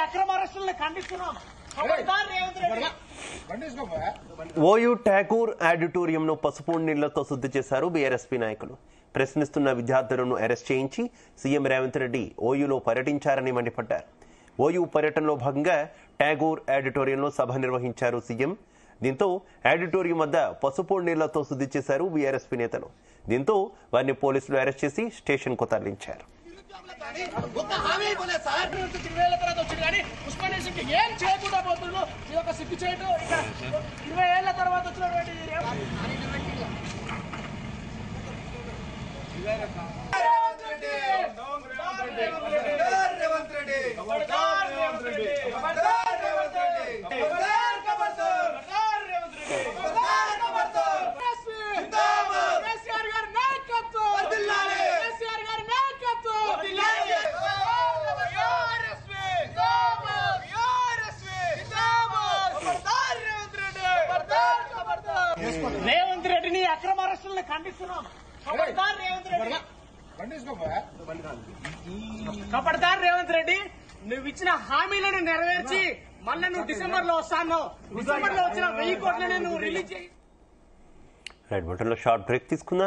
అక్రమ అరెస్టులను ఖండిస్తున్నాం. ఓయూ ఠాకూర్ ఆడిటోరియంను పసుపు నీళ్లతో శుద్ధి చేశారు బీఆర్ఎస్పీ నాయకులు. ప్రశ్నిస్తున్న విద్యార్థులను అరెస్ట్ చేయించి సీఎం రేవంత్ రెడ్డి ఓయూలో పర్యటించారని మండిపడ్డారు. ఓయూ పర్యటనలో భాగంగా ఠాకూర్ ఆడిటోరియంలో సభ నిర్వహించారు సీఎం. దీంతో ఆడిటోరియం వద్ద పసుపు నీళ్లతో శుద్ధి చేశారు బీఆర్ఎస్పీ నేతలు. దీంతో వారిని పోలీసులు అరెస్ట్ చేసి స్టేషన్కు తరలించారు. ఏం చేయకుండా పోతుండ్రు. ఇది ఒక సిగ్గు చేయటం. 20 ఏళ్ల తర్వాత వచ్చినటువంటి రేవంత్ రెడ్డిని అక్రమ అరెస్టులను ఖండిస్తున్నాం. ఖబర్దార్ రేవంత్ రెడ్డి, నువ్వు ఇచ్చిన హామీలను నెరవేర్చి మళ్ళీ నువ్వు డిసెంబర్ లో వస్తాను. డిసెంబర్ లో వచ్చిన 1000 కోట్లని నువ్వు రిలీజ్ చేయి. రైట్ బటన్ లో షార్ట్ బ్రేక్ తీసుకుందాం.